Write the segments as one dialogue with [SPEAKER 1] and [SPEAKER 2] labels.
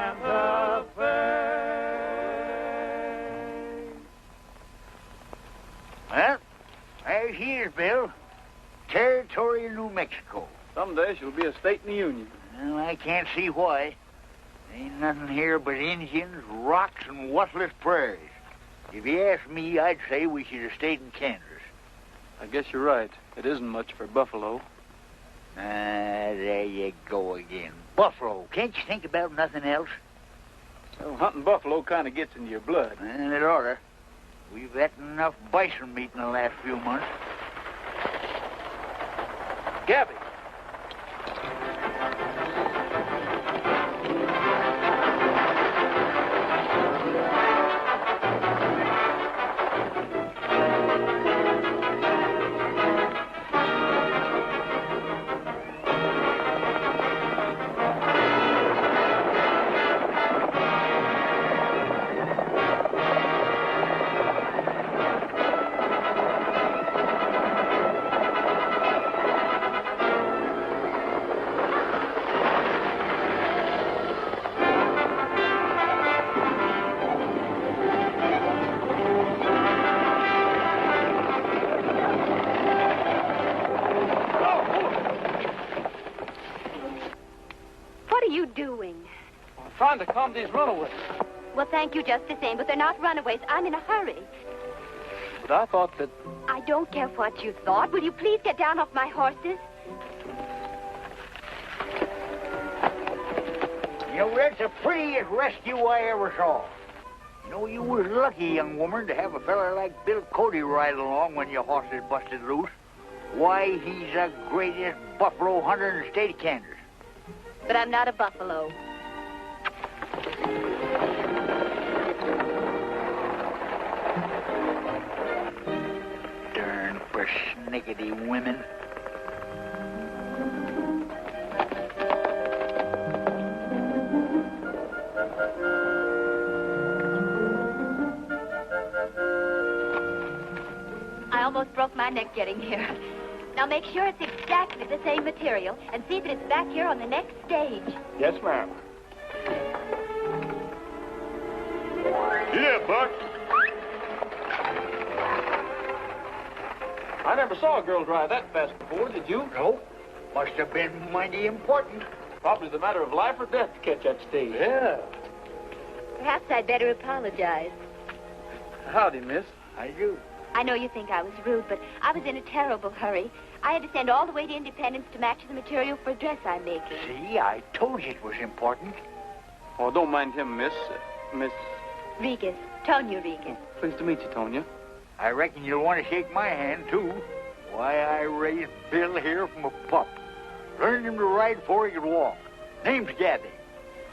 [SPEAKER 1] Santa Fe.
[SPEAKER 2] Well, there she is, Bill. Territory of New Mexico.
[SPEAKER 3] Someday she'll be a state in the Union.
[SPEAKER 2] Well, I can't see why. Ain't nothing here but Indians, rocks, and worthless prairies. If you ask me, I'd say we should have stayed in Kansas.
[SPEAKER 3] I guess you're right. It isn't much for buffalo.
[SPEAKER 2] There you go again. Buffalo. Can't you think about nothing else?
[SPEAKER 3] Well, hunting buffalo kind of gets into your blood.
[SPEAKER 2] And it oughta. We've eaten enough bison meat in the last few months.
[SPEAKER 3] Gabby. Trying to calm these runaways.
[SPEAKER 4] Well, thank you just the same, but they're not runaways. I'm in a hurry.
[SPEAKER 3] But I thought that...
[SPEAKER 4] I don't care what you thought. Will you please get down off my horses?
[SPEAKER 2] You know, that's the prettiest rescue I ever saw. You know, you was lucky, young woman, to have a fella like Bill Cody ride along when your horses busted loose. Why, he's the greatest buffalo hunter in the state of Kansas.
[SPEAKER 4] But I'm not a buffalo.
[SPEAKER 2] Darn persnickety women.
[SPEAKER 4] I almost broke my neck getting here. Now make sure it's exactly the same material and see that it's back here on the next stage.
[SPEAKER 3] Yes, ma'am.
[SPEAKER 1] Yeah, Buck.
[SPEAKER 3] I never saw a girl drive that fast before, did you?
[SPEAKER 2] No. Must have been mighty important.
[SPEAKER 3] Probably the matter of life or death to catch that stage.
[SPEAKER 1] Yeah.
[SPEAKER 4] Perhaps I'd better apologize.
[SPEAKER 3] Howdy, miss.
[SPEAKER 2] I do.
[SPEAKER 4] I know you think I was rude, but I was in a terrible hurry. I had to send all the way to Independence to match the material for a dress I'm making.
[SPEAKER 2] See, I told you it was important.
[SPEAKER 3] Oh, don't mind him, miss. Miss...
[SPEAKER 4] Regas. Tonya Regas.
[SPEAKER 3] Pleased to meet you, Tonya.
[SPEAKER 2] I reckon you'll want to shake my hand, too. Why, I raised Bill here from a pup. Learned him to ride before he could walk. Name's Gabby.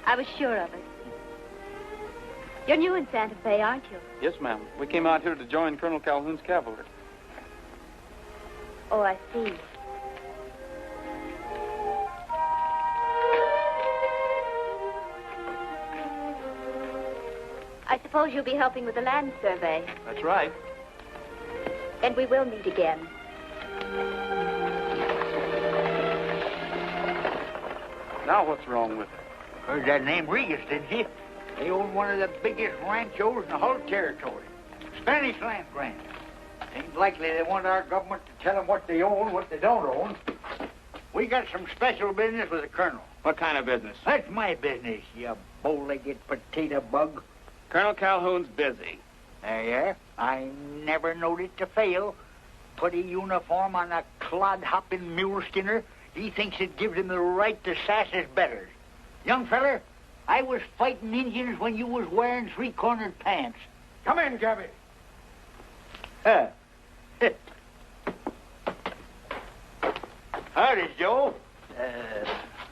[SPEAKER 4] I was sure of it. You're new in Santa Fe, aren't you?
[SPEAKER 3] Yes, ma'am. We came out here to join Colonel Calhoun's cavalry.
[SPEAKER 4] Oh, I see. I suppose you'll be helping with the land survey.
[SPEAKER 3] That's right.
[SPEAKER 4] And we will meet again.
[SPEAKER 3] Now what's wrong with it?
[SPEAKER 2] Heard that name Regas, didn't you? They own one of the biggest ranchos in the whole territory. Spanish land grant. Ain't likely they want our government to tell them what they own, what they don't own. We got some special business with the colonel.
[SPEAKER 3] What kind of business?
[SPEAKER 2] That's my business, you bow-legged potato bug.
[SPEAKER 3] Colonel Calhoun's busy.
[SPEAKER 2] There you are. I never knowed it to fail. Put a uniform on a clod-hopping mule skinner. He thinks it gives him the right to sass his betters. Young feller, I was fighting Indians when you was wearing three-cornered pants.
[SPEAKER 1] Come in, Gabby.
[SPEAKER 2] Howdy, Joe.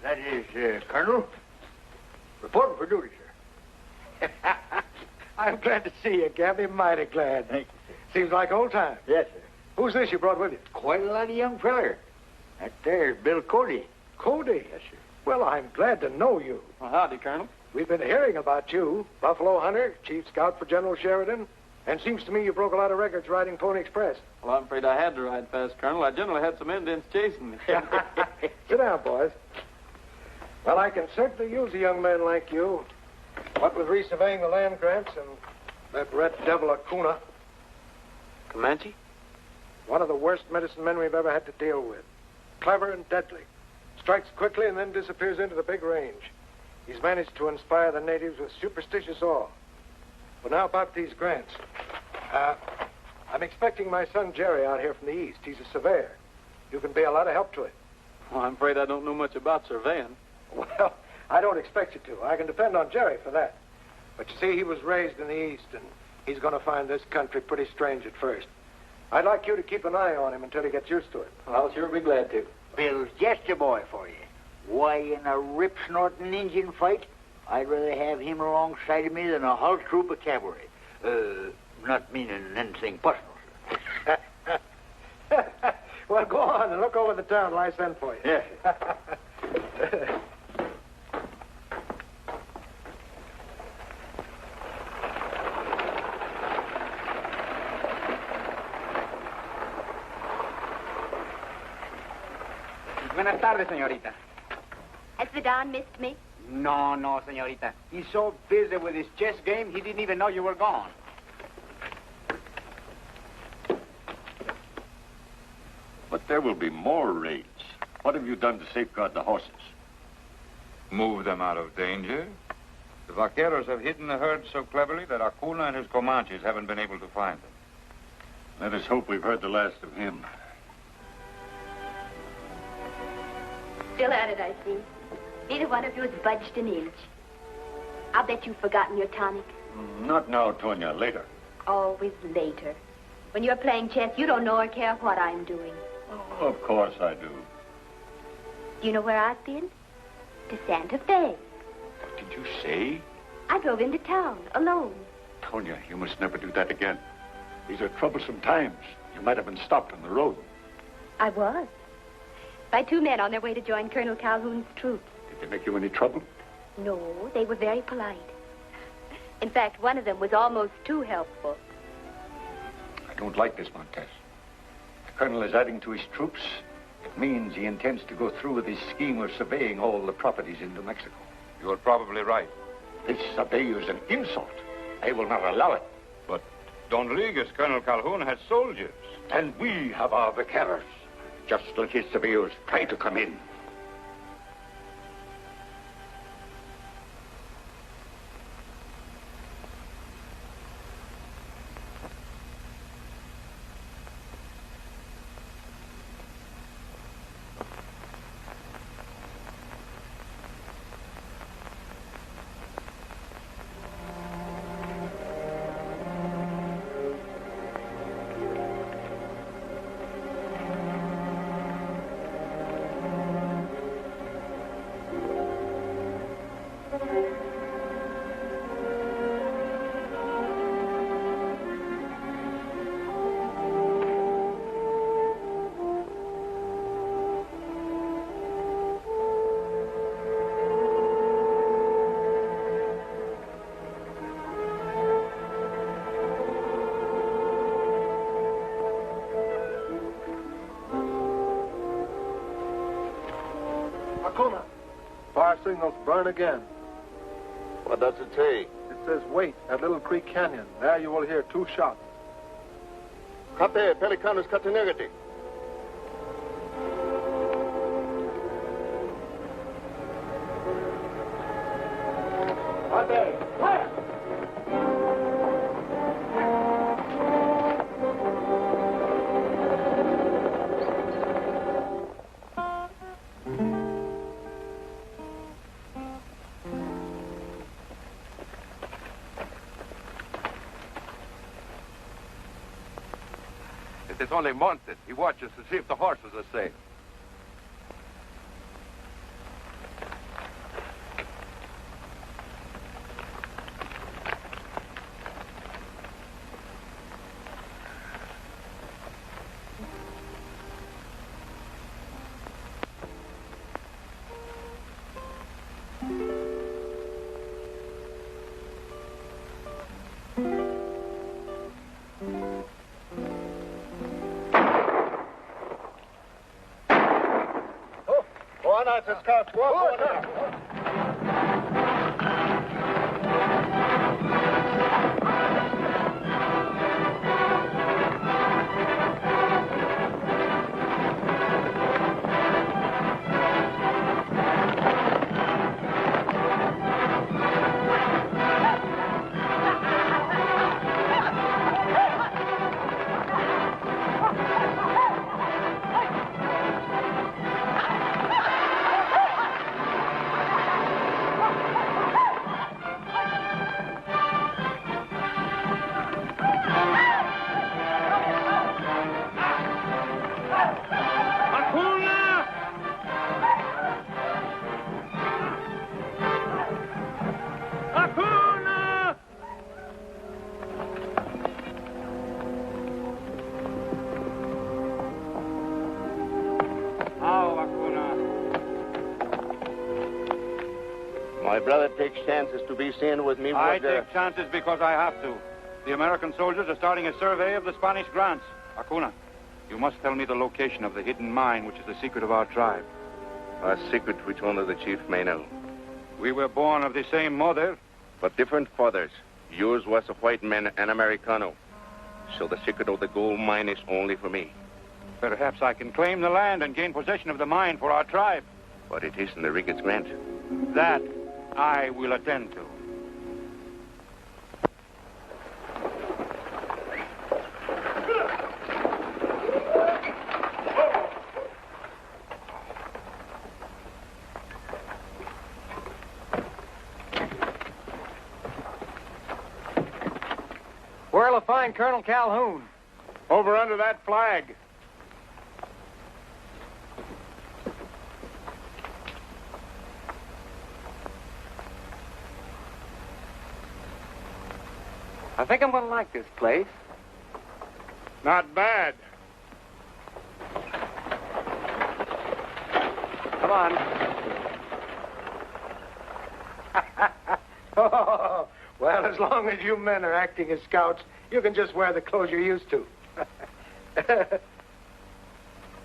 [SPEAKER 2] That is, Colonel. Reporting for duty, sir.
[SPEAKER 1] I'm glad to see you, Gabby. Mighty glad.
[SPEAKER 2] Thank you, sir.
[SPEAKER 1] Seems like old times.
[SPEAKER 2] Yes, sir.
[SPEAKER 1] Who's this you brought with you?
[SPEAKER 2] Quite a lot of young feller. That there's Bill Cody.
[SPEAKER 1] Cody.
[SPEAKER 2] Yes, sir.
[SPEAKER 1] Well, I'm glad to know you.
[SPEAKER 3] Well, howdy, Colonel.
[SPEAKER 1] We've been hearing about you. Buffalo hunter, chief scout for General Sheridan. And seems to me you broke a lot of records riding Pony Express.
[SPEAKER 3] Well, I'm afraid I had to ride fast, Colonel. I generally had some Indians chasing me.
[SPEAKER 1] Sit down, boys. Well, I can certainly use a young man like you. What with resurveying the land grants and that red devil Acuna,
[SPEAKER 3] Comanche?
[SPEAKER 1] one of the worst medicine men we've ever had to deal with. Clever and deadly. Strikes quickly and then disappears into the big range. He's managed to inspire the natives with superstitious awe. But now about these grants. I'm expecting my son Jerry out here from the east. He's a surveyor. You can be a lot of help to him.
[SPEAKER 3] Well, I'm afraid I don't know much about surveying.
[SPEAKER 1] Well, I don't expect you to. I can depend on Jerry for that. But you see, he was raised in the east, and he's going to find this country pretty strange at first. I'd like you to keep an eye on him until he gets used to it.
[SPEAKER 3] I'll sure be glad to.
[SPEAKER 2] Bill's just a boy for you. Why, in a rip-snorting Indian fight, I'd rather have him alongside of me than a whole troop of cavalry. Not meaning anything personal, sir.
[SPEAKER 1] Well, go on and look over the town till I send for you.
[SPEAKER 2] Yes.
[SPEAKER 5] Buenas tardes, señorita.
[SPEAKER 4] Has the Don missed me?
[SPEAKER 5] No, señorita. He's so busy with his chess game, he didn't even know you were gone.
[SPEAKER 6] But there will be more raids. What have you done to safeguard the horses?
[SPEAKER 7] Move them out of danger. The vaqueros have hidden the herd so cleverly that Acuna and his Comanches haven't been able to find them.
[SPEAKER 6] Let us hope we've heard the last of him.
[SPEAKER 4] Still at it, I see. Neither one of you has budged an inch. I'll bet you've forgotten your tonic.
[SPEAKER 6] Not now, Tonya. Later.
[SPEAKER 4] Always later. When you're playing chess, you don't know or care what I'm doing.
[SPEAKER 6] Oh, of course I do.
[SPEAKER 4] Do you know where I've been? To Santa Fe.
[SPEAKER 6] What did you say?
[SPEAKER 4] I drove into town, alone.
[SPEAKER 6] Tonya, you must never do that again. These are troublesome times. You might have been stopped on the road.
[SPEAKER 4] I was. By two men on their way to join Colonel Calhoun's troops.
[SPEAKER 6] Did they make you any trouble?
[SPEAKER 4] No, they were very polite. In fact, one of them was almost too helpful.
[SPEAKER 6] I don't like this, Montez. The colonel is adding to his troops. It means he intends to go through with his scheme of surveying all the properties in New Mexico.
[SPEAKER 7] You're probably right.
[SPEAKER 6] This survey is an insult. I will not allow it.
[SPEAKER 7] But Don Rodriguez, Colonel Calhoun, has soldiers.
[SPEAKER 6] And we have our vaqueros. Just let his surveyors try to come in.
[SPEAKER 1] Acuna, fire signals burn again.
[SPEAKER 8] What does it say?
[SPEAKER 1] It says wait at Little Creek Canyon. There you will hear 2 shots.
[SPEAKER 8] Kate, Pelicanus Catenegati.
[SPEAKER 7] It is only Montes. He watches to see if the horses are safe.
[SPEAKER 8] Scouts, walk on out. brother takes chances to be seen with me.
[SPEAKER 7] I take chances because I have to. The American soldiers are starting a survey of the Spanish grants. Acuna, you must tell me the location of the hidden mine, which is the secret of our tribe.
[SPEAKER 8] A secret which only the chief may know.
[SPEAKER 7] We were born of the same mother.
[SPEAKER 8] But different fathers. Yours was a white man, an Americano. So the secret of the gold mine is only for me.
[SPEAKER 7] Perhaps I can claim the land and gain possession of the mine for our tribe.
[SPEAKER 8] But it isn't the Ricketts grant.
[SPEAKER 7] That I will attend to.
[SPEAKER 1] Where'll I find Colonel Calhoun?
[SPEAKER 7] Over under that flag.
[SPEAKER 5] I think I'm going to like this place.
[SPEAKER 7] Not bad.
[SPEAKER 5] Come on.
[SPEAKER 1] Oh, well, as long as you men are acting as scouts, you can just wear the clothes you're used to.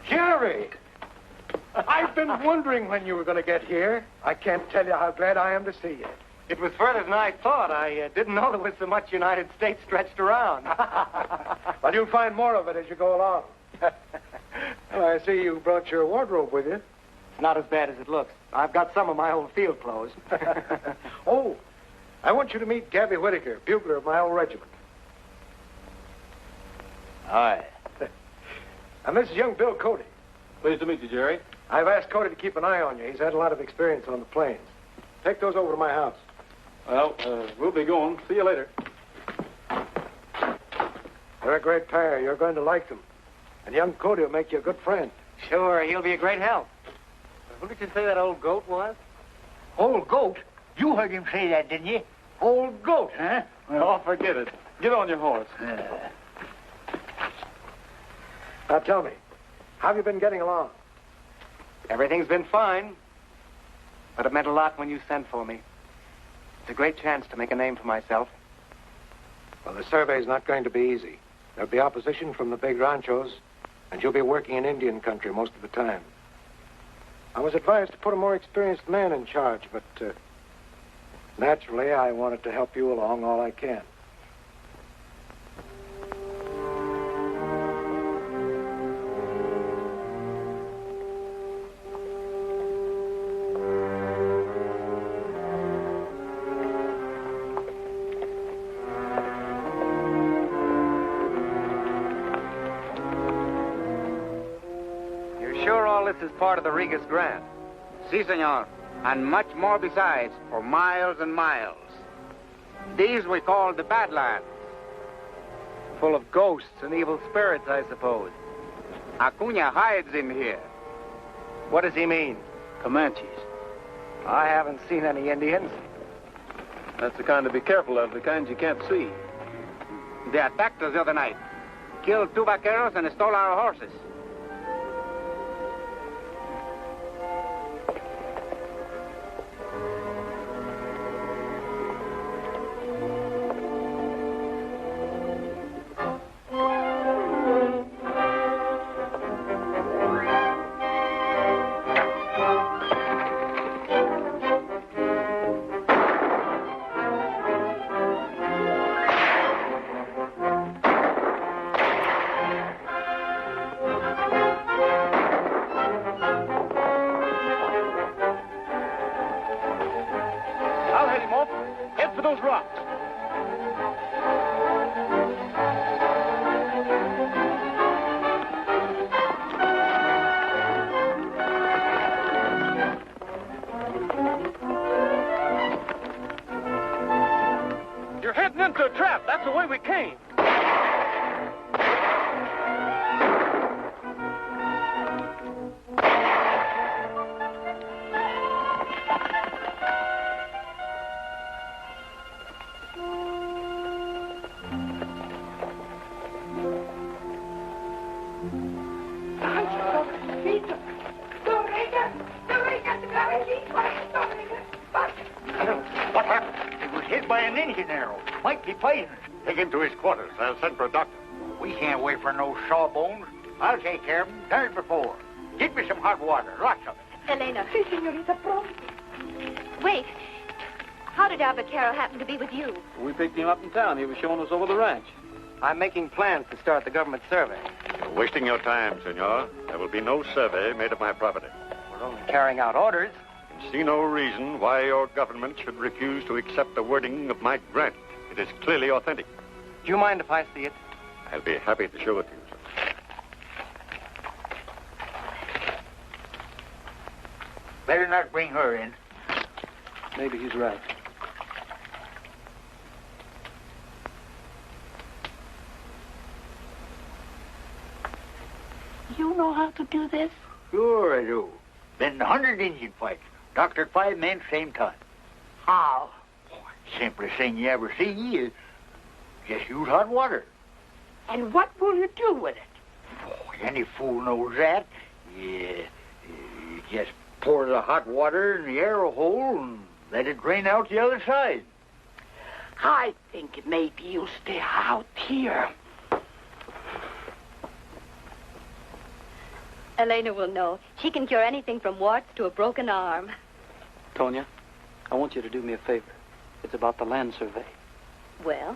[SPEAKER 1] Jerry! I've been wondering when you were going to get here. I can't tell you how glad I am to see you.
[SPEAKER 5] It was further than I thought. I didn't know there was so much United States stretched around.
[SPEAKER 1] Well, you'll find more of it as you go along. Well, I see you brought your wardrobe with you.
[SPEAKER 5] It's not as bad as it looks. I've got some of my old field clothes.
[SPEAKER 1] Oh, I want you to meet Gabby Whitaker, bugler of my old regiment.
[SPEAKER 5] Hi.
[SPEAKER 1] And this is young Bill Cody.
[SPEAKER 3] Pleased to meet you, Jerry.
[SPEAKER 1] I've asked Cody to keep an eye on you. He's had a lot of experience on the plains. Take those over to my house.
[SPEAKER 3] Well, we'll be going. See you later.
[SPEAKER 1] They're a great pair. You're going to like them. And young Cody will make you a good friend.
[SPEAKER 5] Sure, he'll be a great help. Who did you say that old goat was?
[SPEAKER 2] Old goat? You heard him say that, didn't you? Old goat, huh?
[SPEAKER 3] Oh, forget it. Get on your horse.
[SPEAKER 1] Now tell me, how have you been getting along?
[SPEAKER 5] Everything's been fine. But it meant a lot when you sent for me. It's a great chance to make a name for myself.
[SPEAKER 1] Well, the survey's not going to be easy. There'll be opposition from the big ranchos, and you'll be working in Indian country most of the time. I was advised to put a more experienced man in charge, but naturally, I wanted to help you along all I can.
[SPEAKER 5] This is part of the Rigas grant.
[SPEAKER 9] Si, senor. And much more besides, for miles and miles. These we call the Badlands.
[SPEAKER 5] Full of ghosts and evil spirits, I suppose.
[SPEAKER 9] Acuna hides in here.
[SPEAKER 5] What does he mean?
[SPEAKER 3] Comanches.
[SPEAKER 5] I haven't seen any Indians.
[SPEAKER 3] That's the kind to be careful of, the kinds you can't see.
[SPEAKER 9] They attacked us the other night. Killed 2 vaqueros and stole our horses.
[SPEAKER 2] killed by an Indian arrow. Might be poisonous.
[SPEAKER 6] Take him to his quarters. I'll send for a doctor.
[SPEAKER 2] We can't wait for no sawbones. I'll take care of him. Done it before. Get me some hot water. Lots of it.
[SPEAKER 4] Elena.
[SPEAKER 10] Si, senorita, pronto.
[SPEAKER 4] Wait. How did Albert Carroll happen to be with you?
[SPEAKER 3] We picked him up in town. He was showing us over the ranch.
[SPEAKER 5] I'm making plans to start the government survey.
[SPEAKER 6] You're wasting your time, senor. There will be no survey made of my property.
[SPEAKER 5] We're only carrying out orders.
[SPEAKER 6] I see no reason why your government should refuse to accept the wording of my grant. It is clearly authentic.
[SPEAKER 5] Do you mind if I see it?
[SPEAKER 6] I'll be happy to show it to you, sir.
[SPEAKER 2] Better not bring her in.
[SPEAKER 3] Maybe he's right.
[SPEAKER 10] You know how to do this?
[SPEAKER 2] Sure I do. Been 100 Indian fights. Doctored 5 men same time.
[SPEAKER 10] How?
[SPEAKER 2] Simplest thing you ever see is just use hot water.
[SPEAKER 10] And what will you do with it?
[SPEAKER 2] Oh, any fool knows that. You just pour the hot water in the arrow hole and let it drain out the other side.
[SPEAKER 10] I think maybe you stay out here.
[SPEAKER 4] Elena will know. She can cure anything from warts to a broken arm.
[SPEAKER 3] Tonya, I want you to do me a favor. It's about the land survey.
[SPEAKER 4] Well?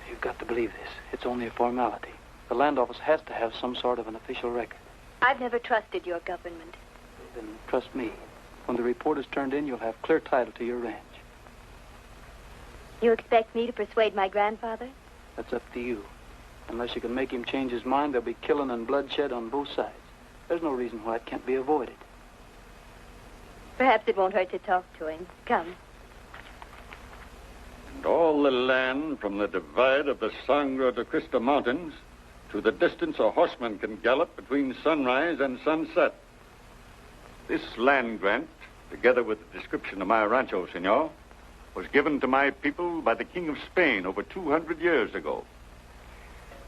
[SPEAKER 3] You've got to believe this. It's only a formality. The land office has to have some sort of an official record.
[SPEAKER 4] I've never trusted your government.
[SPEAKER 3] Then trust me. When the report is turned in, you'll have clear title to your ranch.
[SPEAKER 4] You expect me to persuade my grandfather?
[SPEAKER 3] That's up to you. Unless you can make him change his mind, there'll be killing and bloodshed on both sides. There's no reason why it can't be avoided.
[SPEAKER 4] Perhaps it won't hurt to talk to him. Come.
[SPEAKER 6] And all the land from the divide of the Sangre de Cristo Mountains to the distance a horseman can gallop between sunrise and sunset. This land grant, together with the description of my rancho, senor, was given to my people by the King of Spain over 200 years ago.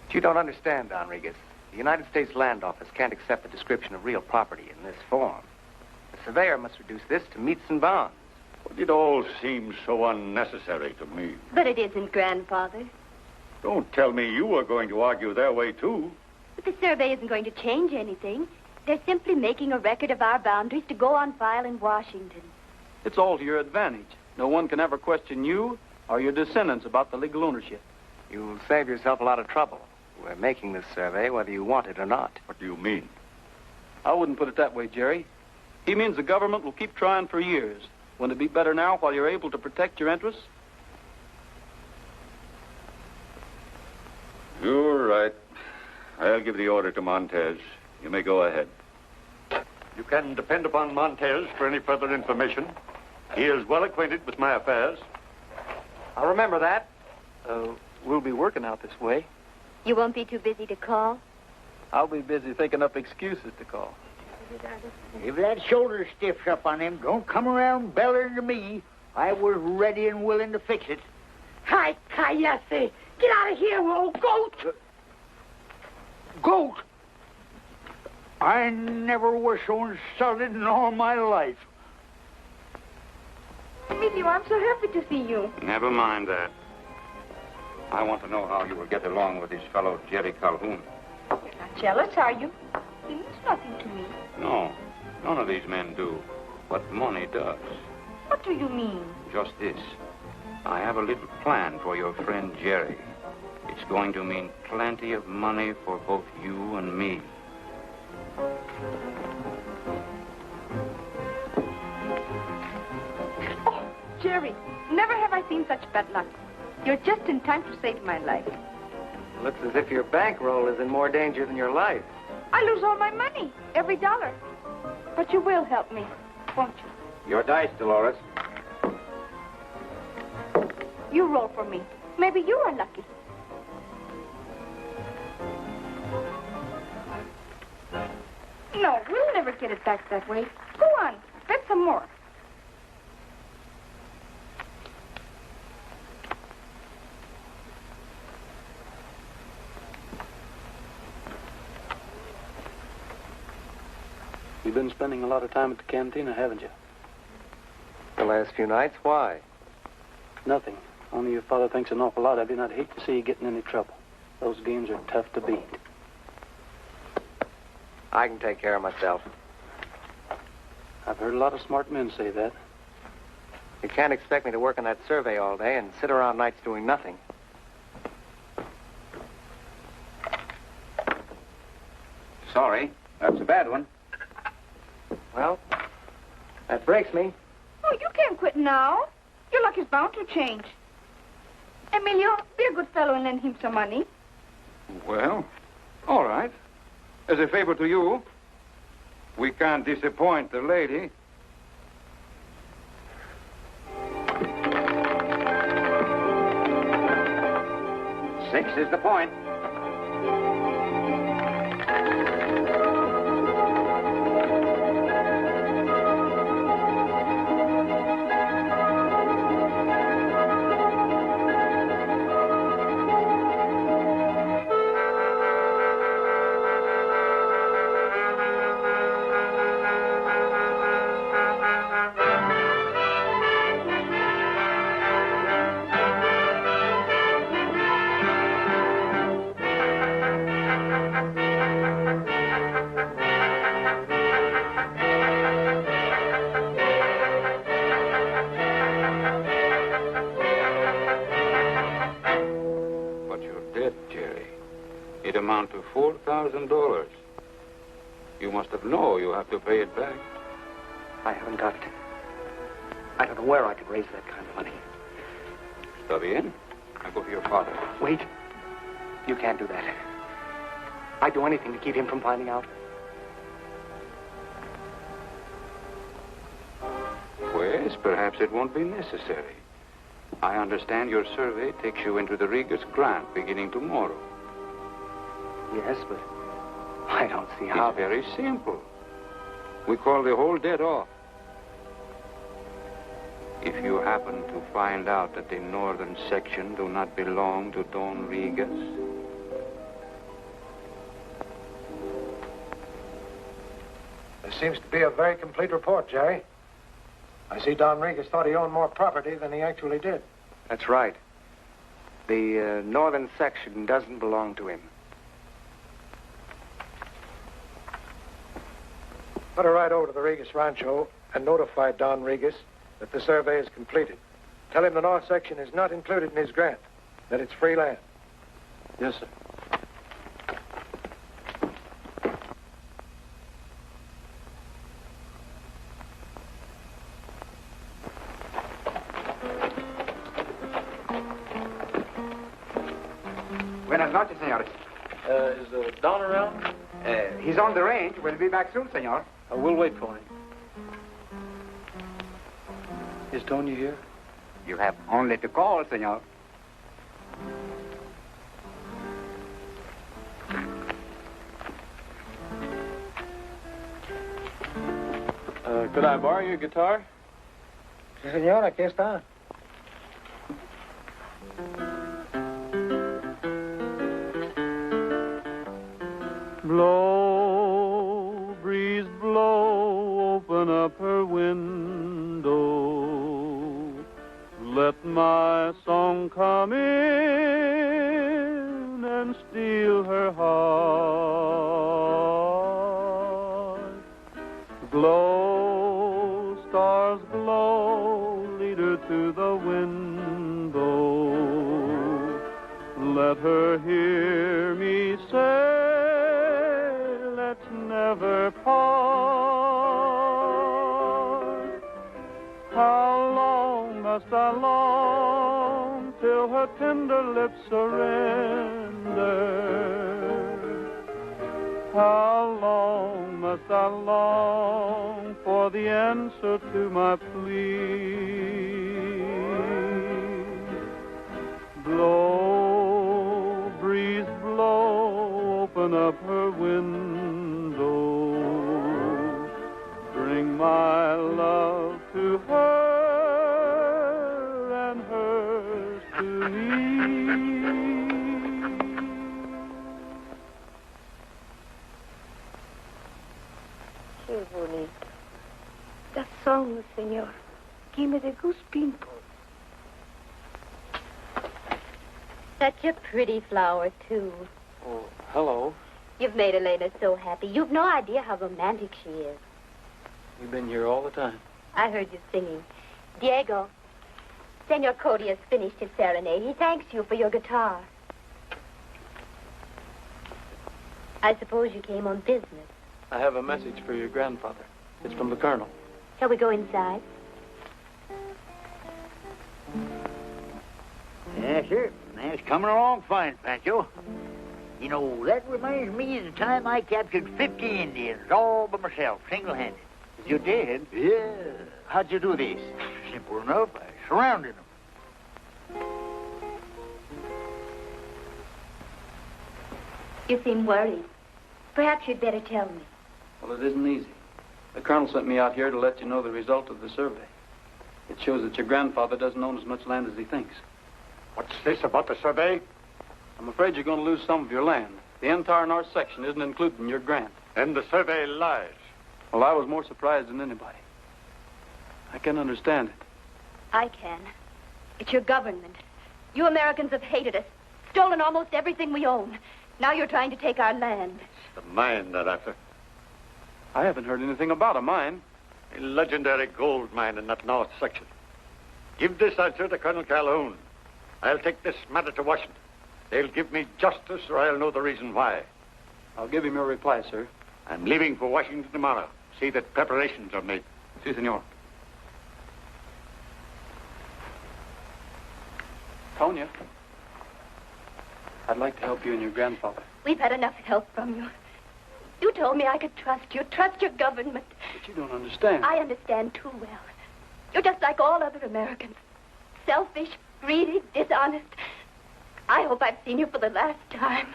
[SPEAKER 5] But you don't understand, Enriquez. The United States Land Office can't accept the description of real property in this form. The surveyor must reduce this to meets and bounds.
[SPEAKER 6] But it all seems so unnecessary to me.
[SPEAKER 4] But it isn't, Grandfather.
[SPEAKER 6] Don't tell me you are going to argue their way, too.
[SPEAKER 4] But the survey isn't going to change anything. They're simply making a record of our boundaries to go on file in Washington.
[SPEAKER 3] It's all to your advantage. No one can ever question you or your descendants about the legal ownership.
[SPEAKER 5] You'll save yourself a lot of trouble. We're making this survey whether you want it or not.
[SPEAKER 6] What do you mean?
[SPEAKER 3] I wouldn't put it that way, Jerry. He means the government will keep trying for years. Wouldn't it be better now while you're able to protect your interests?
[SPEAKER 6] You're right. I'll give the order to Montez. You may go ahead. You can depend upon Montez for any further information. He is well acquainted with my affairs.
[SPEAKER 5] I'll remember that.
[SPEAKER 3] We'll be working out this way.
[SPEAKER 4] You won't be too busy to call?
[SPEAKER 3] I'll be busy thinking up excuses to call.
[SPEAKER 2] If that shoulder stiffs up on him, don't come around bellering to me. I was ready and willing to fix it.
[SPEAKER 10] Hi, cállate. Get out of here, old goat.
[SPEAKER 2] Goat? I never was so insulted in all my life.
[SPEAKER 10] Emilio, I'm so happy to see you.
[SPEAKER 7] Never mind that. I want to know how you will get along with this fellow, Jerry Calhoun.
[SPEAKER 10] You're not jealous, are you? He means nothing to me.
[SPEAKER 7] No, none of these men do. But money does.
[SPEAKER 10] What do you mean?
[SPEAKER 7] Just this. I have a little plan for your friend Jerry. It's going to mean plenty of money for both you and me.
[SPEAKER 10] Oh, Jerry, never have I seen such bad luck. You're just in time to save my life.
[SPEAKER 5] Looks as if your bankroll is in more danger than your life.
[SPEAKER 10] I lose all my money, every dollar. But you will help me, won't you?
[SPEAKER 9] Your dice, Dolores.
[SPEAKER 10] You roll for me. Maybe you are lucky. No, we'll never get it back that way. Go on, bet some more.
[SPEAKER 3] You've been spending a lot of time at the cantina, haven't you?
[SPEAKER 5] The last few nights, why?
[SPEAKER 3] Nothing. Only your father thinks an awful lot of you, and I'd hate to see you get in any trouble. Those games are tough to beat.
[SPEAKER 5] I can take care of myself.
[SPEAKER 3] I've heard a lot of smart men say that.
[SPEAKER 5] You can't expect me to work on that survey all day and sit around nights doing nothing.
[SPEAKER 9] Sorry, that's a bad one.
[SPEAKER 5] Well, that breaks me.
[SPEAKER 10] Oh, you can't quit now. Your luck is bound to change. Emilio, be a good fellow and lend him some money.
[SPEAKER 7] Well, all right. As a favor to you, we can't disappoint the lady.
[SPEAKER 9] Six is the point.
[SPEAKER 7] It amount to $4,000. You must have known you have to pay it back.
[SPEAKER 5] I haven't got it. I don't know where I could raise that kind of money.
[SPEAKER 7] Está bien. I'll go to your father.
[SPEAKER 5] Wait. You can't do that. I'd do anything to keep him from finding out.
[SPEAKER 7] Pues, perhaps it won't be necessary. I understand your survey takes you into the Regas grant beginning tomorrow.
[SPEAKER 5] Yes, but I don't see how.
[SPEAKER 7] It's very simple. We call the whole debt off. If you happen to find out that the northern section do not belong to Don Regas,
[SPEAKER 1] There seems to be a very complete report, Jerry. I see Don Regas thought he owned more property than he actually did.
[SPEAKER 5] That's right. The northern section doesn't belong to him.
[SPEAKER 1] Better ride over to the Regas Rancho and notify Don Regas that the survey is completed. Tell him the north section is not included in his grant, that it's free land.
[SPEAKER 3] Yes, sir.
[SPEAKER 9] Buenas noches, señores.
[SPEAKER 3] Is Don around?
[SPEAKER 9] He's on the range. We'll be back soon, senor.
[SPEAKER 3] We'll wait for him. Is Tonya here?
[SPEAKER 9] You have only to call, senor.
[SPEAKER 3] Could I borrow your guitar?
[SPEAKER 1] Sí, señor, aquí está.
[SPEAKER 11] Blow, breeze blow, open up her window. Let my song come in and steal her heart. Glow, stars glow, lead her to the window. Let her hear me say, let's never part. How long must I long till her tender lips surrender? How long must I long for the answer to my plea? Blow, breeze blow, open up her window. Bring my love to her and hers to me.
[SPEAKER 10] Qué bonito. That song, senor, gave me the goose pimples.
[SPEAKER 4] Such a pretty flower, too.
[SPEAKER 3] Oh, hello.
[SPEAKER 4] You've made Elena so happy. You've no idea how romantic she is.
[SPEAKER 3] You've been here all the time.
[SPEAKER 4] I heard you singing. Diego, Senor Cody has finished his serenade. He thanks you for your guitar. I suppose you came on business.
[SPEAKER 3] I have a message for your grandfather. It's from the colonel.
[SPEAKER 4] Shall we go inside?
[SPEAKER 2] Yes, sir. That's coming along fine, Pancho. You know, that reminds me of the time I captured 50 Indians all by myself, single-handed.
[SPEAKER 5] You did?
[SPEAKER 2] Yeah.
[SPEAKER 5] How'd you do this?
[SPEAKER 2] Simple enough. I surrounded them.
[SPEAKER 4] You seem worried. Perhaps you'd better tell me.
[SPEAKER 3] Well, it isn't easy. The colonel sent me out here to let you know the result of the survey. It shows that your grandfather doesn't own as much land as he thinks.
[SPEAKER 6] What's this about the survey?
[SPEAKER 3] I'm afraid you're going to lose some of your land. The entire north section isn't included in your grant.
[SPEAKER 6] And the survey lies.
[SPEAKER 3] Well, I was more surprised than anybody. I can understand it.
[SPEAKER 4] I can. It's your government. You Americans have hated us, stolen almost everything we own. Now you're trying to take our land.
[SPEAKER 6] The mine they're after.
[SPEAKER 3] I haven't heard anything about a mine.
[SPEAKER 6] A legendary gold mine in that north section. Give this answer to Colonel Calhoun. I'll take this matter to Washington. They'll give me justice, or I'll know the reason why.
[SPEAKER 3] I'll give him your reply, sir.
[SPEAKER 6] I'm leaving for Washington tomorrow. See that preparations are made.
[SPEAKER 3] Si, senor. Tonya, I'd like to help you and your grandfather.
[SPEAKER 4] We've had enough help from you. You told me I could trust you, trust your government.
[SPEAKER 3] But you don't understand.
[SPEAKER 4] I understand too well. You're just like all other Americans. Selfish, greedy, dishonest. I hope I've seen you for the last time.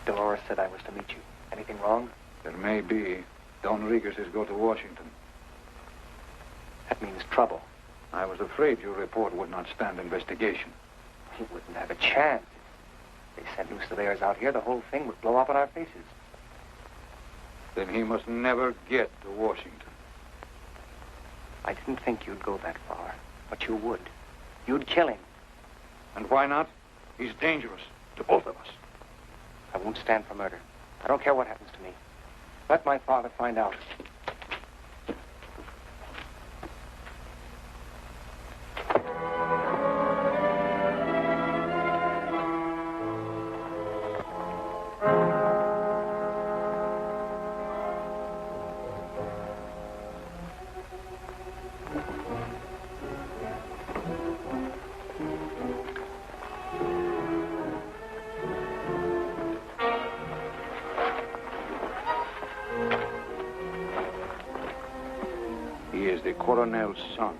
[SPEAKER 5] Dolores said I was to meet you. Anything wrong?
[SPEAKER 12] There may be. Don Riguez's go to Washington.
[SPEAKER 5] That means trouble.
[SPEAKER 12] I was afraid your report would not stand investigation.
[SPEAKER 5] He wouldn't have a chance. If they sent new surveyors out here, the whole thing would blow up in our faces.
[SPEAKER 12] Then he must never get to Washington.
[SPEAKER 5] I didn't think you'd go that far, but you would. You'd kill him.
[SPEAKER 12] And why not? He's dangerous to both of us.
[SPEAKER 5] I won't stand for murder. I don't care what happens to me. Let my father find out.
[SPEAKER 12] He is the colonel's son.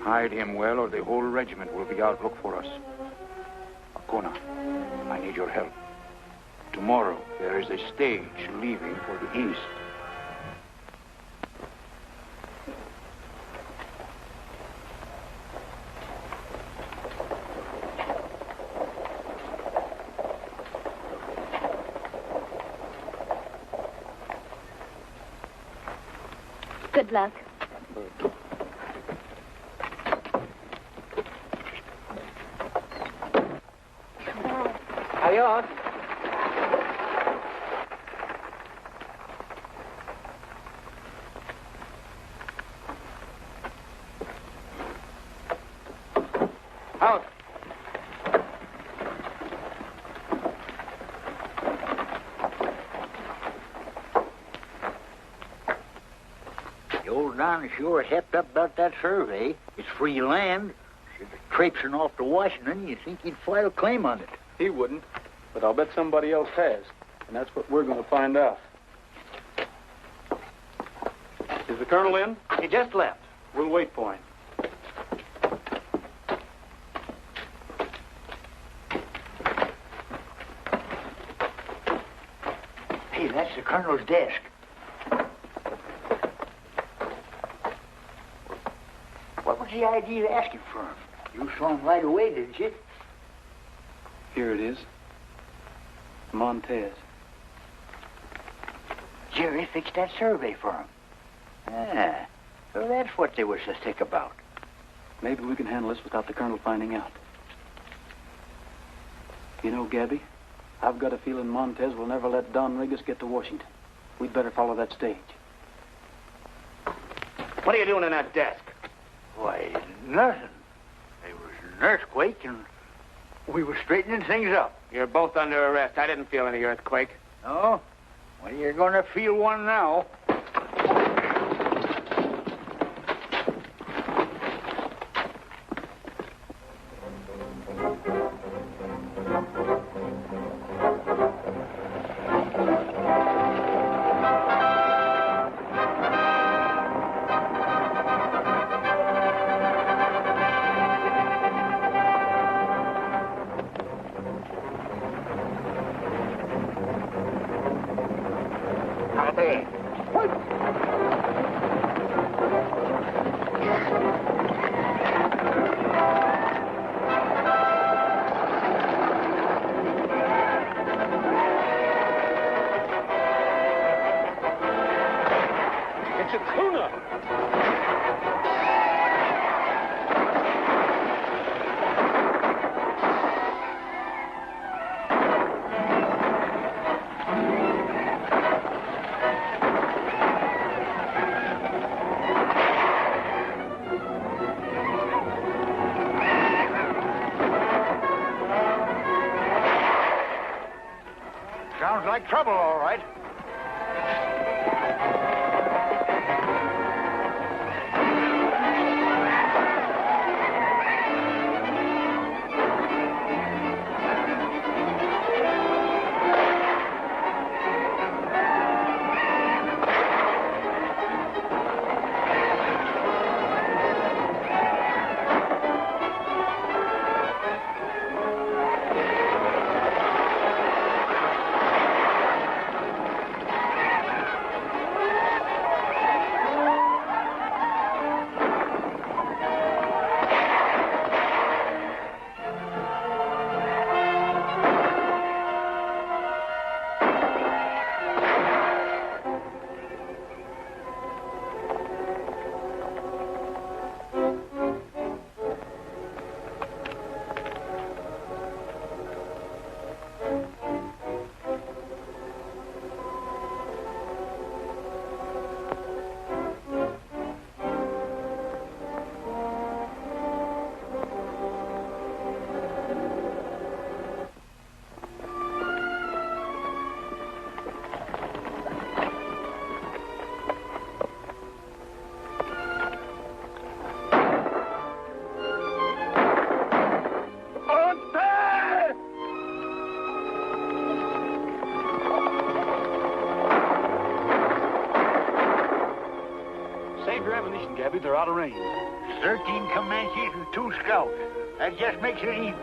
[SPEAKER 12] Hide him well, or the whole regiment will be out look for us. Acuna, I need your help. Tomorrow, there is a stage leaving for the east.
[SPEAKER 4] Good luck.
[SPEAKER 5] Adios. Out.
[SPEAKER 2] The old Don is sure hepped up about that survey. It's free land. If it's traipsing off to Washington, you think he'd file a claim on it.
[SPEAKER 3] He wouldn't, but I'll bet somebody else has. And that's what we're going to find out. Is the colonel in?
[SPEAKER 5] He just left.
[SPEAKER 3] We'll wait for him.
[SPEAKER 2] Hey, that's the colonel's desk. What was the idea of asking for him? You saw him right away, didn't you?
[SPEAKER 3] Here it is. Montez.
[SPEAKER 2] Jerry fixed that survey for him. Ah, so that's what they were so sick about.
[SPEAKER 3] Maybe we can handle this without the colonel finding out. You know, Gabby, I've got a feeling Montez will never let Don Regis get to Washington. We'd better follow that stage.
[SPEAKER 9] What are you doing in that desk?
[SPEAKER 2] Why, nothing. There was an earthquake, and we were straightening things up.
[SPEAKER 9] You're both under arrest. I didn't feel any earthquake.
[SPEAKER 2] Oh? Well, you're going to feel one now. Sounds like trouble, all right.
[SPEAKER 12] Gabby, they're out of range.
[SPEAKER 2] 13 Comanches and 2 scouts. That just makes it even.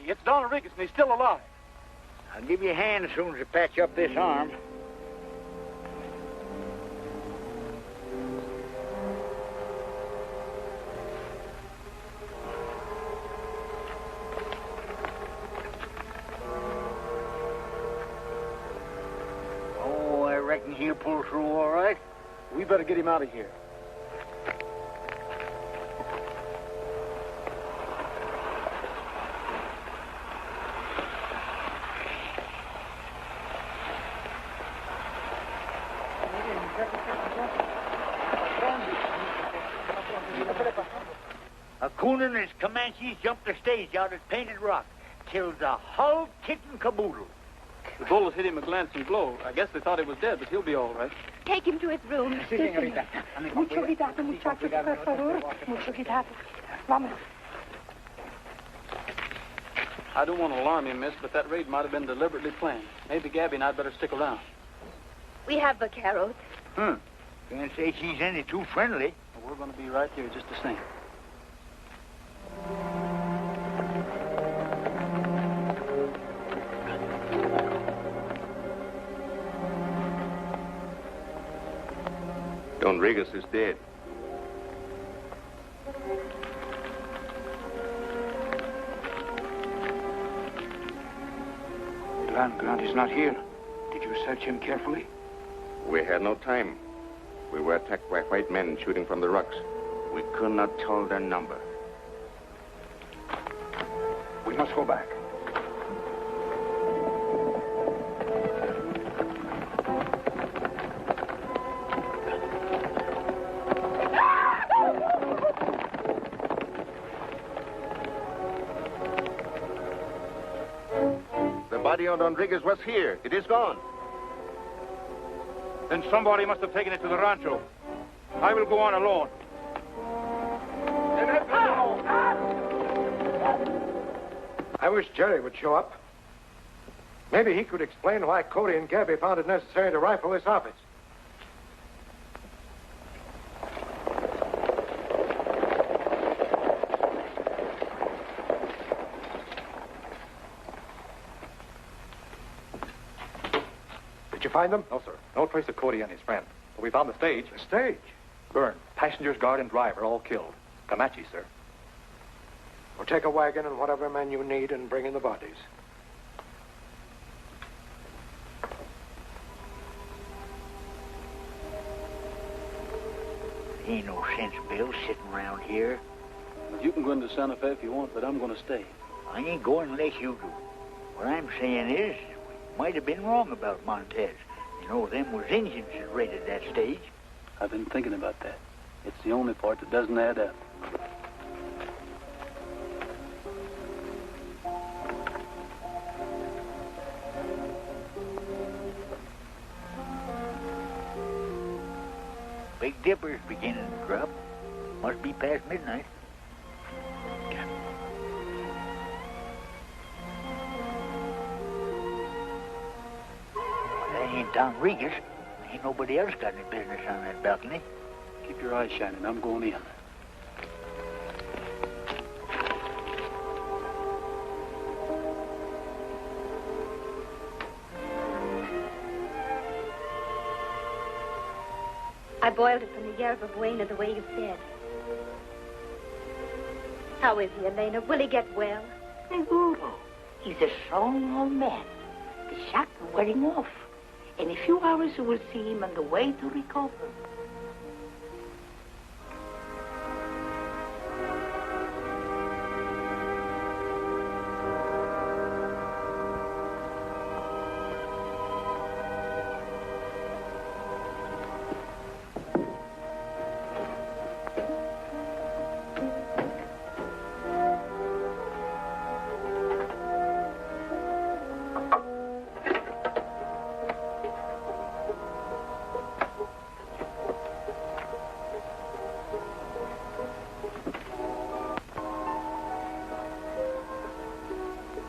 [SPEAKER 12] It's Don Rigas, and he's still alive.
[SPEAKER 2] I'll give you a hand as soon as I patch up this arm. Oh, I reckon he'll pull through all right.
[SPEAKER 3] We better get him out of here.
[SPEAKER 2] Coon and his Comanches jumped the stage out at Painted Rock. Killed the whole kit and caboodle.
[SPEAKER 3] The bullet hit him a glancing blow. I guess they thought he was dead, but he'll be all right.
[SPEAKER 4] Take him to his room.
[SPEAKER 10] Sí, señorita. Mucho cuidado, muchachos, por favor. Mucho cuidado. Vamos.
[SPEAKER 3] I don't want to alarm you, miss, but that raid might have been deliberately planned. Maybe Gabby and I'd better stick around.
[SPEAKER 4] We have vaqueros.
[SPEAKER 2] Can't say she's any too friendly.
[SPEAKER 3] We're going to be right here just the same.
[SPEAKER 8] Don Regas is dead.
[SPEAKER 12] The land grant is not here. Did you search him carefully?
[SPEAKER 8] We had no time. We were attacked by white men shooting from the rocks. We could not tell their number.
[SPEAKER 12] We must go back.
[SPEAKER 8] The body of Rodriguez was here. It is gone.
[SPEAKER 7] Then somebody must have taken it to the rancho. I will go on alone.
[SPEAKER 1] I wish Jerry would show up. Maybe he could explain why Cody and Gabby found it necessary to rifle this office. Did you find them?
[SPEAKER 13] No, sir. No trace of Cody and his friend. But we found the stage.
[SPEAKER 1] The stage?
[SPEAKER 13] Burned. Passengers, guard, and driver all killed. Comanche, sir.
[SPEAKER 1] Well, take a wagon and whatever men you need and bring in the bodies.
[SPEAKER 2] Ain't no sense, Bill, sitting around here.
[SPEAKER 3] You can go into Santa Fe if you want, but I'm going to stay.
[SPEAKER 2] I ain't going unless you do. What I'm saying is, we might have been wrong about Montez. You know, them was Indians that raided that stage.
[SPEAKER 3] I've been thinking about that. It's the only part that doesn't add up.
[SPEAKER 2] Big Dipper's beginning to drop. Must be past midnight. That ain't Don Regas. Ain't nobody else got any business on that balcony.
[SPEAKER 3] Keep your eyes shining. I'm going in.
[SPEAKER 4] I boiled it from the yerba buena the way you said. How is he, Elena? Will he get well?
[SPEAKER 14] Seguro. He's a strong old man. The shock is wearing off. In a few hours you will see him on the way to recover.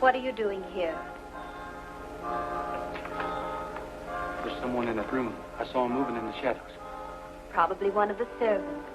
[SPEAKER 4] What are you doing here?
[SPEAKER 13] There's someone in that room. I saw him moving in the shadows.
[SPEAKER 4] Probably one of the servants.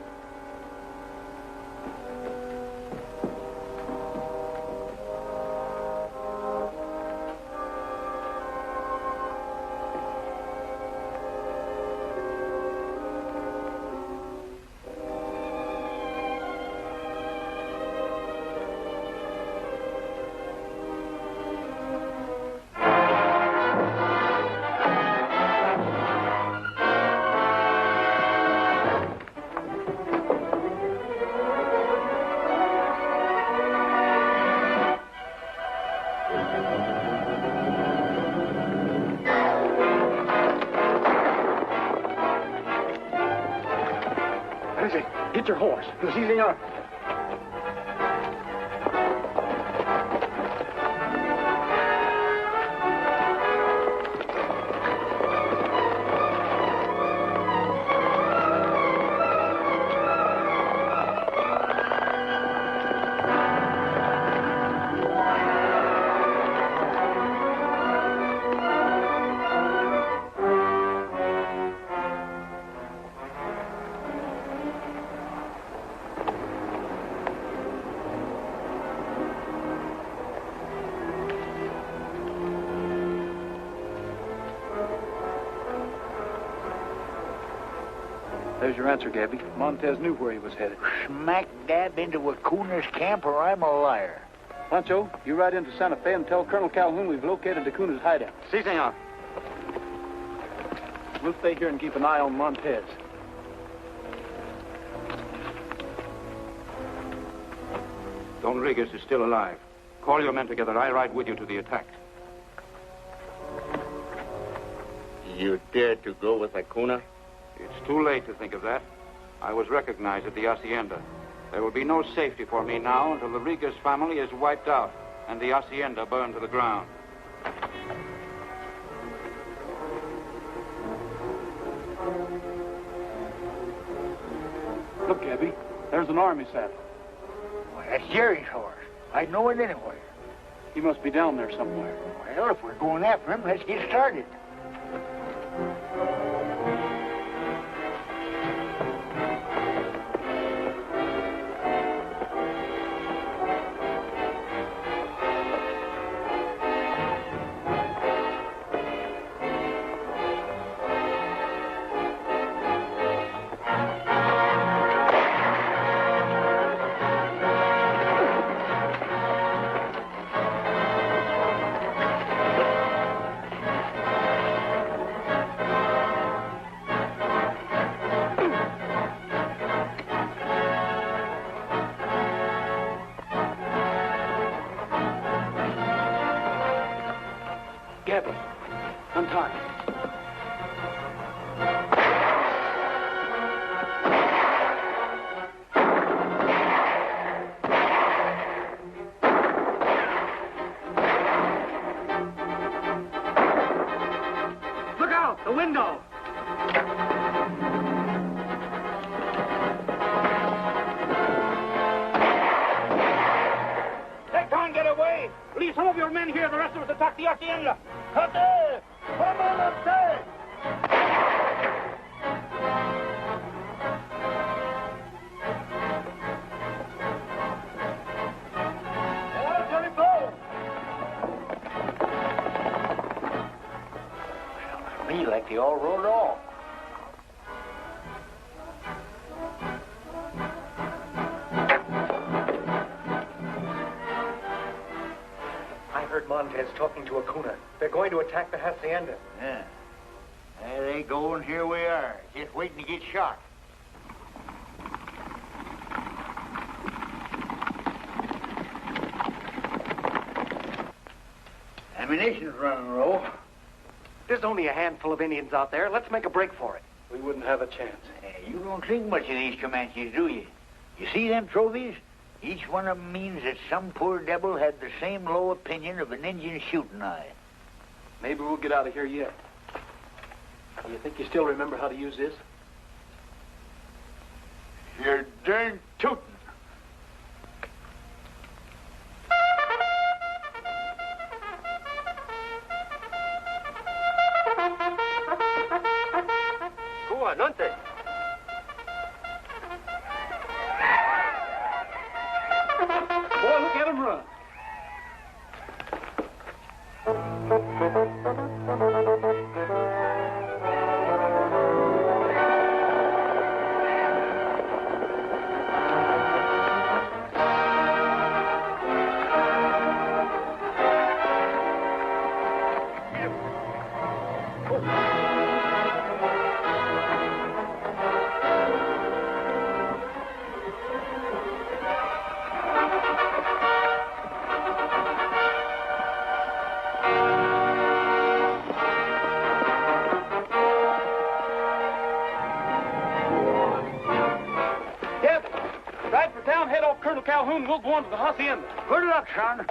[SPEAKER 13] Get your horse. Sí, señor.
[SPEAKER 3] There's your answer, Gabby. Montez knew where he was headed.
[SPEAKER 2] Smack dab into Acuna's camp or I'm a liar.
[SPEAKER 3] Pancho, you ride into Santa Fe and tell Colonel Calhoun we've located Acuna's hideout.
[SPEAKER 13] Si, senor.
[SPEAKER 3] We'll stay here and keep an eye on Montez.
[SPEAKER 12] Don Rigas is still alive. Call your men together. I ride with you to the attack.
[SPEAKER 8] You dare to go with Acuna?
[SPEAKER 12] It's too late to think of that. I was recognized at the hacienda. There will be no safety for me now until the Rigas family is wiped out and the hacienda burned to the ground.
[SPEAKER 3] Look, Gabby, there's an army saddle.
[SPEAKER 2] Well, that's Jerry's horse. I'd know it anywhere.
[SPEAKER 3] He must be down there somewhere.
[SPEAKER 2] Well, if we're going after him, let's get started.
[SPEAKER 3] Gabby, untie.
[SPEAKER 13] Look out! The window!
[SPEAKER 12] They can't get away! Leave some of your men here. The rest of us attack the hacienda.
[SPEAKER 2] Comandante! Me like they all rode off.
[SPEAKER 5] I heard Montez talking to Acuna. They're going to attack the hacienda.
[SPEAKER 2] Yeah. There they go, and here we are, just waiting to get shot. Ammunition's running low.
[SPEAKER 5] There's only a handful of Indians out there. Let's make a break for it.
[SPEAKER 3] We wouldn't have a chance.
[SPEAKER 2] You don't think much of these Comanches, do you? You see them trophies? Each one of them means that some poor devil had the same low opinion of an Indian shooting eye.
[SPEAKER 3] Maybe we'll get out of here yet. Do you think you still remember how to use this?
[SPEAKER 2] You're darn tootin'.
[SPEAKER 13] Cua, nonte.
[SPEAKER 3] Boy, look at him run. Head off Colonel Calhoun. We'll go on to the hacienda.
[SPEAKER 2] Good luck, son.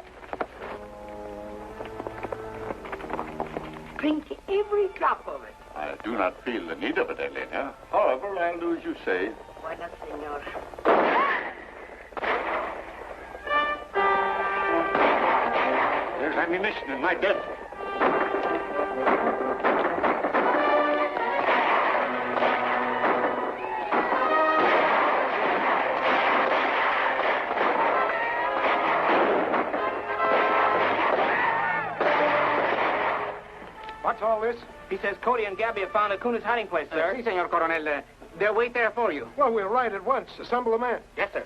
[SPEAKER 14] Drink every drop of it.
[SPEAKER 6] I do not feel the need of it, Elena. However, I'll do as you say.
[SPEAKER 14] Why not, senor?
[SPEAKER 6] There's ammunition in my bed.
[SPEAKER 13] What's all this? He says Cody and Gabby have found Acuna's hiding place, sir.
[SPEAKER 9] Si, senor coronel. They'll wait there for you.
[SPEAKER 1] Well, we'll ride at once. Assemble the men.
[SPEAKER 9] Yes, sir.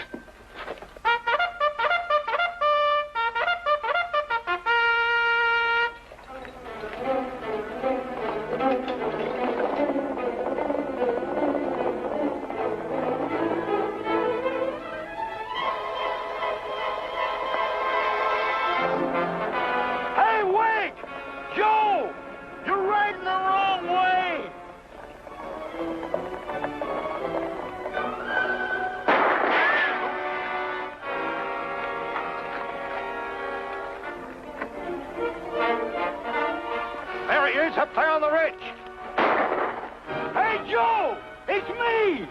[SPEAKER 2] Hey, wait! Joe! You're riding the wrong way!
[SPEAKER 7] There he is, up there on the ridge.
[SPEAKER 2] Hey, Joe! It's me!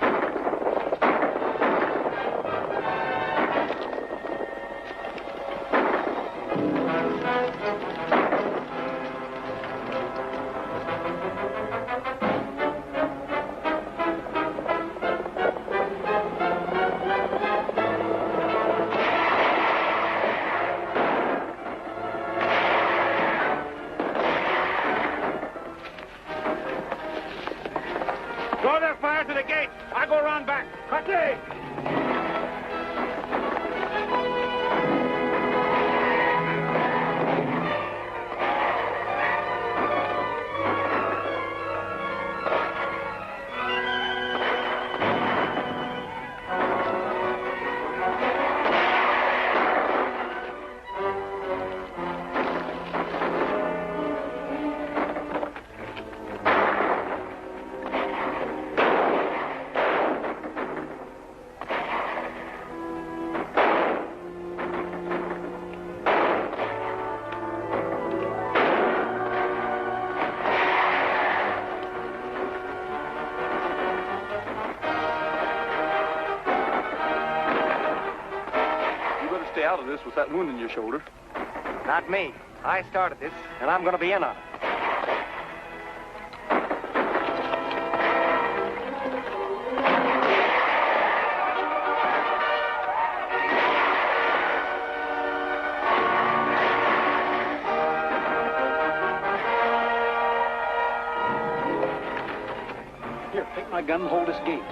[SPEAKER 7] Draw their fire to the gate. I'll go around back. Cut it!
[SPEAKER 3] Stay out of this with that wound in your shoulder.
[SPEAKER 5] Not me. I started this, and I'm going to be in on it.
[SPEAKER 3] Here, take my gun and hold this gate.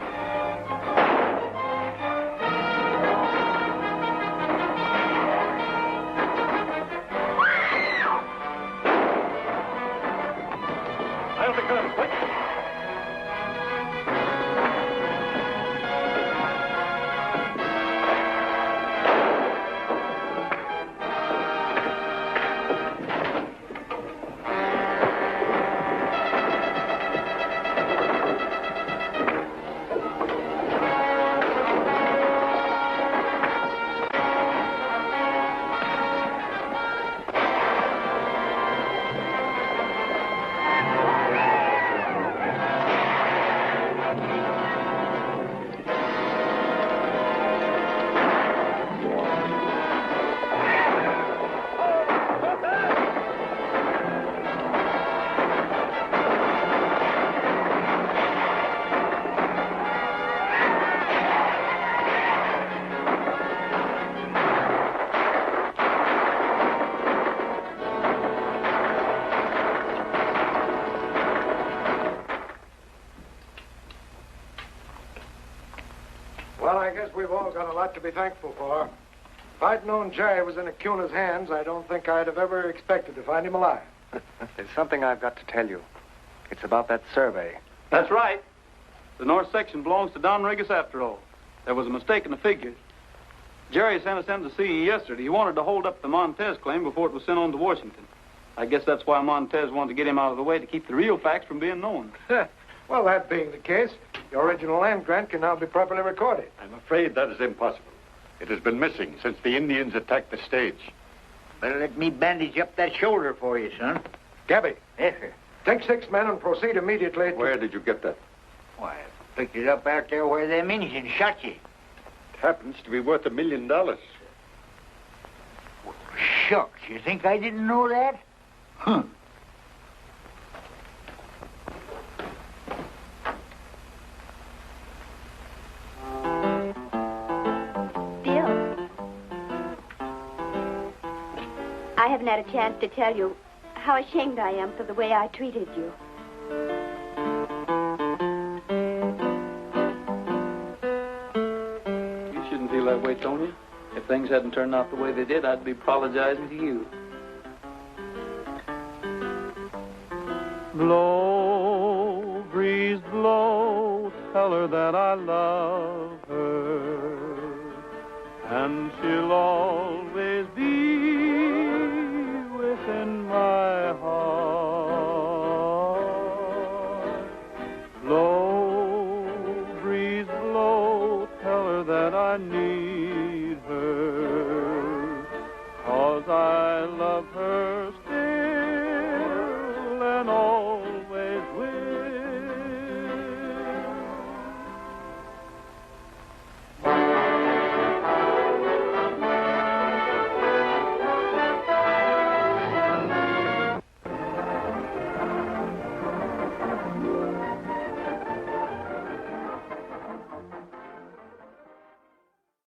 [SPEAKER 1] Well, I guess we've all got a lot to be thankful for. If I'd known Jerry was in Acuna's hands, I don't think I'd have ever expected to find him alive.
[SPEAKER 5] There's something I've got to tell you. It's about that survey.
[SPEAKER 3] That's right. The north section belongs to Don Regis after all. There was a mistake in the figures. Jerry sent us in to see you yesterday. He wanted to hold up the Montez claim before it was sent on to Washington. I guess that's why Montez wanted to get him out of the way to keep the real facts from being known.
[SPEAKER 1] Well, that being the case, the original land grant can now be properly recorded.
[SPEAKER 6] I'm afraid that is impossible. It has been missing since the Indians attacked the stage.
[SPEAKER 2] Better let me bandage up that shoulder for you, son.
[SPEAKER 1] Gabby.
[SPEAKER 2] Yes, sir.
[SPEAKER 1] Take 6 men and proceed immediately to...
[SPEAKER 6] Where did you get that?
[SPEAKER 2] Why, I picked it up out there where them Indians shot you.
[SPEAKER 6] It happens to be worth $1 million.
[SPEAKER 2] Shucks, you think I didn't know that? Huh.
[SPEAKER 4] I haven't had a chance to tell you how ashamed I am for the way I treated you.
[SPEAKER 3] that way, Tony. If things hadn't turned out the way they did, I'd be apologizing to you.
[SPEAKER 11] Blow, breeze, blow, tell her that I love her, and she'll always be